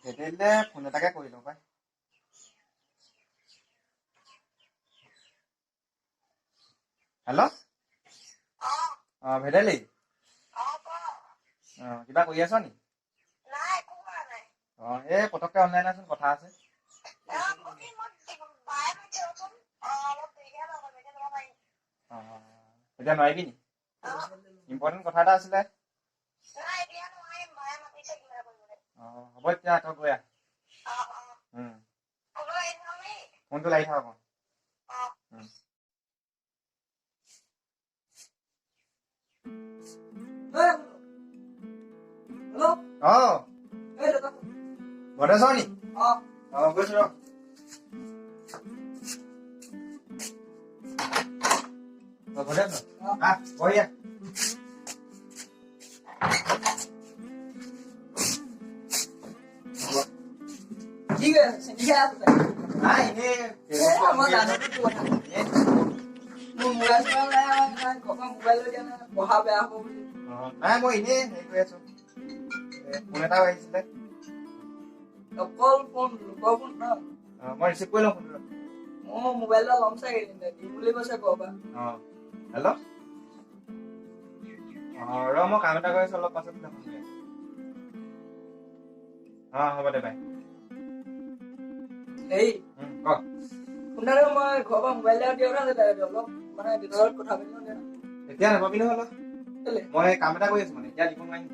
ভেটেলিলে phone এটাকে কৰি লওঁ পাই। হেল্ল', ভেটেলি কিবা কৰি আছ নি? এই পটককে অনলাইন আছোন, কথা আছে। এতিয়া নোৱাৰিবি নি? ইম্পৰ্টেণ্ট কথা এটা আছিলে। হ'ব এতিয়া তই গৈ আহ। ফোনটো লাগি থাক আকৌ। ঘৰতে আছ নি? গৈছো ৰ। ঘৰতে আছ? বঢ়িয়া। কি কৰি আছে? নাই এনেই মোবাইল লৈ দিয়া নাই, পঢ়া বেয়া হ'ব বুলি। নাই মই এনেই হেৰি কৰি আছো, ফোন এটাও আহিছিলে। অকল ফোন, লোকৰ ফোন ন? মই ৰিচিভ কৰি লওঁ ফোনটো। মই মোবাইল এটা ল'ম চাগে, দিম বুলি কৈছে ঘৰৰ পৰা। হেল্ল', ৰ মই কাম এটা কৰি আছো, অলপ পাছত ফোন কৰি আছো। হ'ব দে, বাই। হেৰি ক। শুনাৰো মই ঘৰৰ পৰা মোবাইল এটা দিয়া কথা আছিলে, অলপ মানে দেউতাৰ লগত কথা পাতিব দিয়া। এতিয়া নাপাবি নহয় অলপ। মই কাম এটা কৰি আছো মানে, এতিয়া দিব নোৱাৰিম।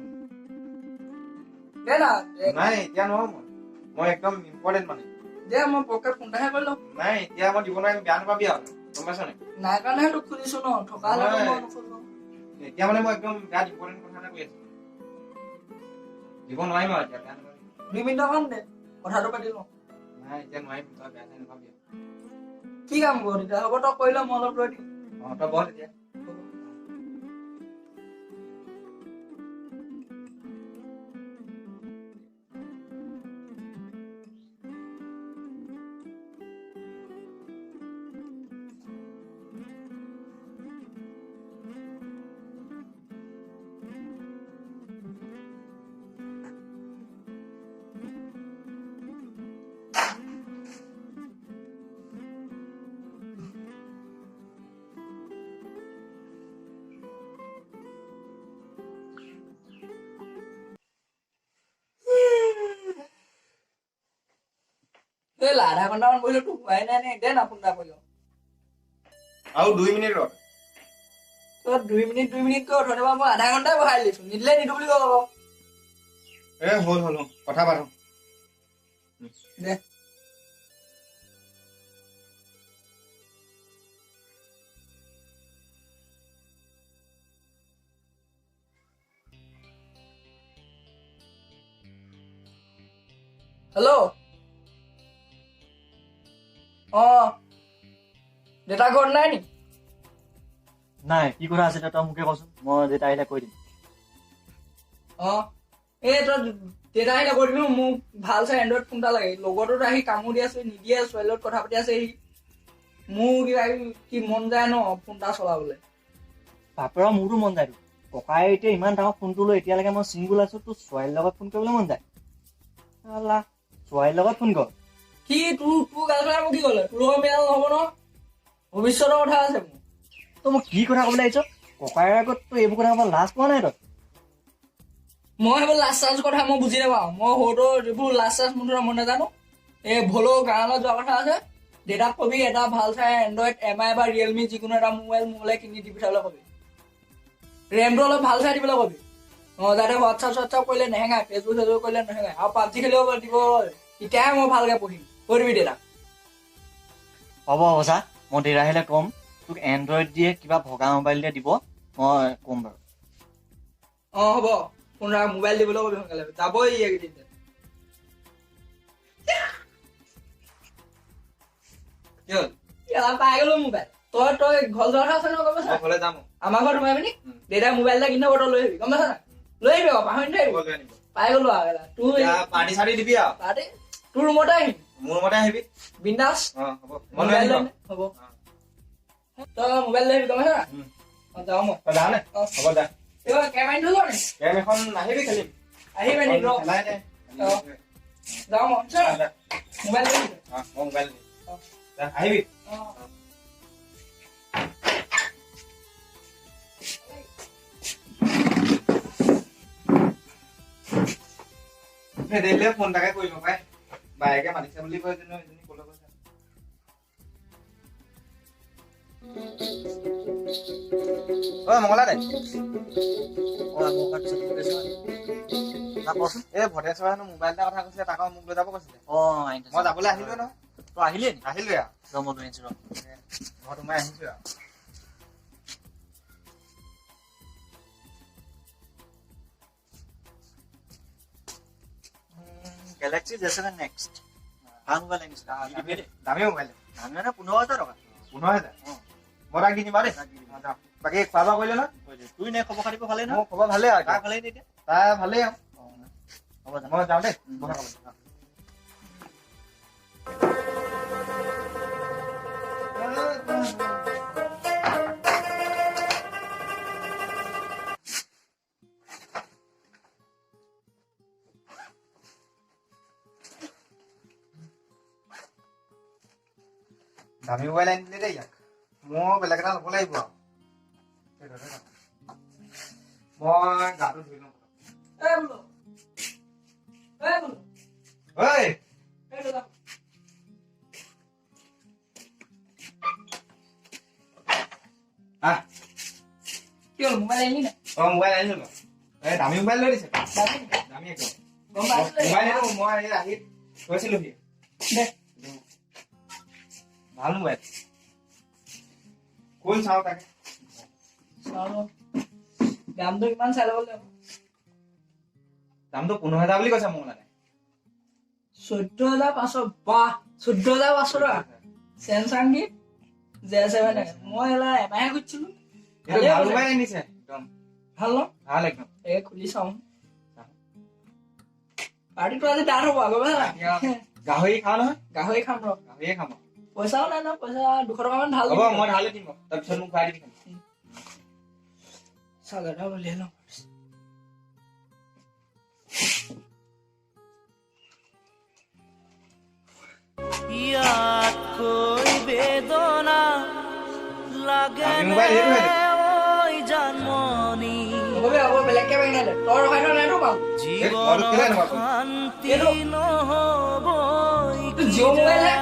দে না। নাই এতিয়া নোৱাৰো মই একদম ইম্পৰ্টেণ্ট মানে। দে মই পকে ফোন এটাহে কৰি লম। নাই এতিয়া মই দিব নোৱাৰিম, বেয়া নাপাবি আৰু, গম পাইছ নাই? নাই কাৰণেহে তোক খুজিছো ন, থকা হ'লে মই নোখোজো। এতিয়া মানে মই একদম বিৰাট ইম্পৰ্টেণ্ট কথা এটা কৈ আছো, দিব নোৱাৰিম আৰু এতিয়া, বেয়া নাপাবি। 2 মিনিটমান দে, কথাটো পাতি লওঁ। নাই এতিয়া নোৱাৰিম, তই বেয়া চেয়া নাপাবি। কি কাম কৰ তেতিয়া? হ'ব তই কৰি ল, মই অলপ ৰৈ দিম। তই বহ তেতিয়া। আধা ঘণ্টামান বহিলো, তোক হোৱাই নাই নে? দে না ফোন এটা কৰি লওঁ। আৰু 2 মিনিট ৰ। তই 2 মিনিট কৈ অথনিৰ পৰা মই আধা ঘণ্টাই বহাই দিছো, নিদিলে নিদো বুলি কব। হ'ল কথা পাতো। দে। হেল্ল', দেউতা ঘৰত নাই নি? নাই, কি কথা আছে তই মোকে কচোন, মই দেউতা আহিলে কৈ দিম। এই তই দেউতা আহিলে কৈ দিবি, মোক ভাল চাই এণ্ড্ৰইড ফোন এটা লাগে। লগৰটোত আহি কামো দি আছে, নিদিয়ে, ছোৱালীৰ লগত কথা পাতি আছে। মোৰ কিবা কি মন যায় ন ফোন এটা চলাবলৈ। বাপেৰৰ মোৰতো মন যায়। ককাই এতিয়া ইমান ডাঙৰ ফোনটো লৈ এতিয়ালৈকে মই চিংগুল আছো, তোৰ ছোৱালীৰ লগত ফোন কৰিবলৈ মন যায়। ছোৱালীৰ লগত ফোন কৰ। কি তোৰ গাৰ্লফ্ৰেণ্ডে মোক কি ক'লে? তোৰ লগত মিলালে নহ'ব নহয়, ভৱিষ্যতৰ কথা আছে মোৰ। তই মোক কি কথা ক'বলৈ আহিছ? ককাইৰ আগত তই এইবোৰ কথা ক'ব লাজ পোৱা নাই তই? মই সেইবোৰ লাজ চাজ কথা মই বুজি নাপাওঁ। মই সৰুটো যিবোৰ লাজ চাজ মুঠতে মই নাজানো। এই ভলো গাঁৱলৈ যোৱা কথা আছে, দেউতাক কবি এটা ভাল চাই এণ্ড্ৰইড MI বা ৰিয়েলমি যিকোনো এটা মোবাইল কিনি দি পঠাবলৈ কবি। ৰেমটো অলপ ভাল চাই দিবলৈ কবি, যাতে হোৱাটছআপ কৰিলে নেহেঙাই, ফেচবুক কৰিলে নেহেঙাই, আৰু পাবজি খেলিব দিব, তেতিয়াহে মই ভালকে পঢ়িম। কৈ দিবি দেউতাক। হ'ব চা, মই দেউতা আহিলে ক'ম তোক এণ্ড্ৰইড দিয়ে কিবা ভগা মোবাইল দিয়ে দিব, মই ক'ম বাৰু। হ'ব, মোবাইল দিবলৈ কবি সোনকালে, যাবই এইকেইদিন। পাই গলো মোবাইল। তই ঘৰ যোৱাৰ কথা আছে নহয়, গম পাইছা? ঘৰলৈ যাম। আমাৰ ঘৰত সোমাই পিনি দেউতাই মোবাইল এটা কিনি তই লৈ আহিবি, গম পাইছা? লৈ আহিবি আকৌ, পাহৰি নাথাকিবি। পাই গলো আৰু তোৰ পাৰ্টি চাৰ্টি দিবি আৰু। পাৰ্টি তোৰ ৰুমতে আহিবি, মোৰ ৰুমতে আহিবি, বিন্দাছ। হ'ব তই মোবাইল লৈ আহিবি, গম পাইছা? যাওঁ মই। যাওঁ নে? হ'ব যা। কেম আনি থলো নি? কেম এখন আহিবি খেলিম। আহিবি নি? যাওঁ মই যা, যা। মোবাইল লৈ আহিছোঁ। মই মোবাইল দিম যা, আহিবি দেৰিলে ফোন এটাকে কৰি লওঁ পাই বায়েকে মাতিছে বুলি কৈ জানো এজনী কলৈ গৈছে মংগলা দে এই ভদেশ্বৰ হেনো মোবাইল এটা কথা কৈছিলে তাক মোক লৈ যাব কৈছিলে মই যাবলৈ আহিলো নহয় তই আহিলি নি আহিলোৱে আৰু মই লৈ আহিছো ঘৰত সোমাই আহিছো আৰু গেলেক্সি J7 নেক্সট ভাল মোবাইল আনিছিল দামী মোবাইল দামী মানে 15,000 টকা 15,000 মই তাক কিনিবা দেই বাকী খোৱা বোৱা কৰিলে ন তুই নে খবৰ খাতিবোৰ ভালেই ন মোৰ খবৰ ভালেই আৰু তাৰ ভালেই নে এতিয়া তাৰ ভালেই আৰু হ'ব যা মই যাওঁ দেই কথা ক'বলৈ দামী মোবাইল আনি দিলে দেই ইয়াক মই বেলেগ এটা ল'ব লাগিব আৰু মই গাটো ধুই লওঁ বোলো বোলো ঐ আহ কি হ'ল মোবাইল আহিলি নাই মোবাইল আনিলো এই দামী মোবাইল লৈ দিছে দামী দামী একদম গম পাইছোঁ মোবাইল এইটো মই এই আহি থৈছিলোহি দে ভাল মোবাইল কোন চাওঁ তাকে চাওঁ দামটো কিমান চাই ল'ব লাগিব দামটো 15,000 বুলি কৈছে মোক মানে 14,500 বাহ 14,500 টকা চেমচাং দি J7 মই এলা এমাহে খুজিছিলো এইটো ভাল মোবাইল আনিছে একদম ভাল ন ভাল একদম এই খুলি চাওঁ পাৰ্টিটো আজি ডাঠ হ'ব আগৰ গাহৰি খাওঁ নহয় গাহৰি খাম ৰ গাহৰিয়ে খাম পইচাও নাই ন পইচা 200 টকামান ঢাল হ'ব মই ঢালি দিম তাৰপিছত মোক খুৱাই দিবি চাৰ্জাৰটা উলিয়াই লওঁ ইয়াতকৈ বেদনা লাগে মোবাইল এইটো ঐ জানমনি নহ'বি আকৌ বেলেগকে পাই নাই তই ৰখাই থোৱা নাইতো পাম জীৱনত শান্তি নহ'ব জিঅ' মোবাইল হে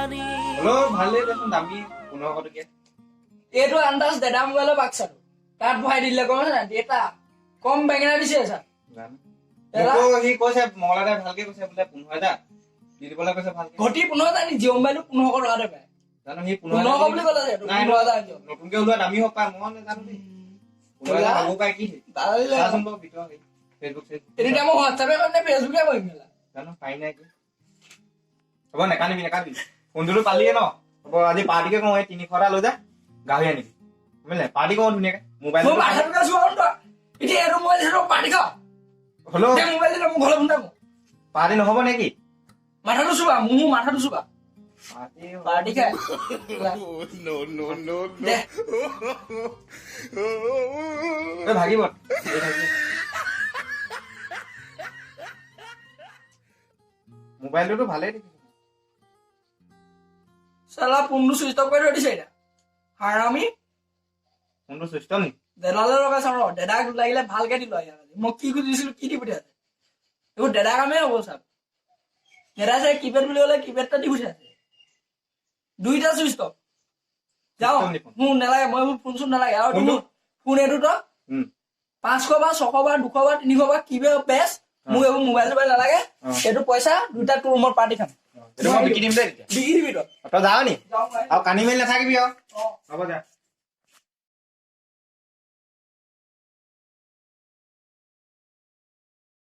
হ'লেও ভালেই দেচোন দামী 1500 টকীয়া এইটো আন্দাজ দাদা মোবাইলৰ বাক্সাটো তাত ভৰাই দিলে গম পাইছা নাই এটা কম বেঙেনা দিছে ছাৰ মোকো সি কৈছে মংগলাদাই ভালকে কৈছে বোলে 15,000 দি দিবলৈ কৈছে ভালকে ঘটি 15,000 নি জিঅ' মোবাইলটো 1500 টকাতে পায় জানো সি 1500 বুলি ক'লে যে 15,000 নতুনকে ওলোৱা দামী হওক পায় মই নাজানো দেই 15,000 হ'ব পাৰে কি চাচোন বাৰু ভিতৰত ফেচবুক তেতিয়া মই হোৱাটছআপে কৰিম নে ফেচবুকে কৰিম মেলা জানো পাই নাই কি হ'ব নেকানিবি ফোনটোতো পালিয়ে ন হ'ব আজি পাৰ্টিকে কওঁ এই 300টা লৈ যা গাহৰি আনিবি বুজিলে পাৰ্টি কওঁ ধুনীয়াকে মোবাইল মই মাথাটোকে চোৱা এতিয়া এইটো মোবাইল দিছো পাৰ্টি খাওঁ হ'লেও মোবাইল দিলে মোৰ ঘৰলৈ ফোন থাকো পাৰ্টি নহ'ব নেকি মাথাটো চুবা মোৰ মাথাটো চুবা পাৰ্টি খাই দে ভাগিব মোবাইলটোতো ভালেই দেখিছো চালা ফোনটো চুইচ অফ কৰি থৈ দিছে এতিয়া হাৰামি ফোনটো চুইচ অফ নেকি দেদালে লগাই চাওঁ ৰ দেদাক লাগিলে ভালকে দিলো মই কি খুজিছিলো কি দি পঠিয়াইছে এইবোৰ দেদা কামেই হ'ব চাব দেদা চাই কিপেড বুলি ক'লে কিপেডটা দি পঠিয়াইছে দুইটা চুইচ অফ যাওঁ মোৰ নালাগে মই ফোন চোন নালাগে আৰু তুমি ফোন এইটো তই 500 বা 600 বা 200 বা 300 বা কিবা বেষ্ট মোক এইবোৰ মোবাইল চোবাইল নালাগে এইটো পইচা দুটা তোৰ ৰুমত পাৰ্টি খাম এইটো মই বিকি দিম দেই তেতিয়া বিকি দিবি তই তই যাৱ নি যাওঁ আৰু কানি মেলি নাথাকিবি আৰু হ'ব যা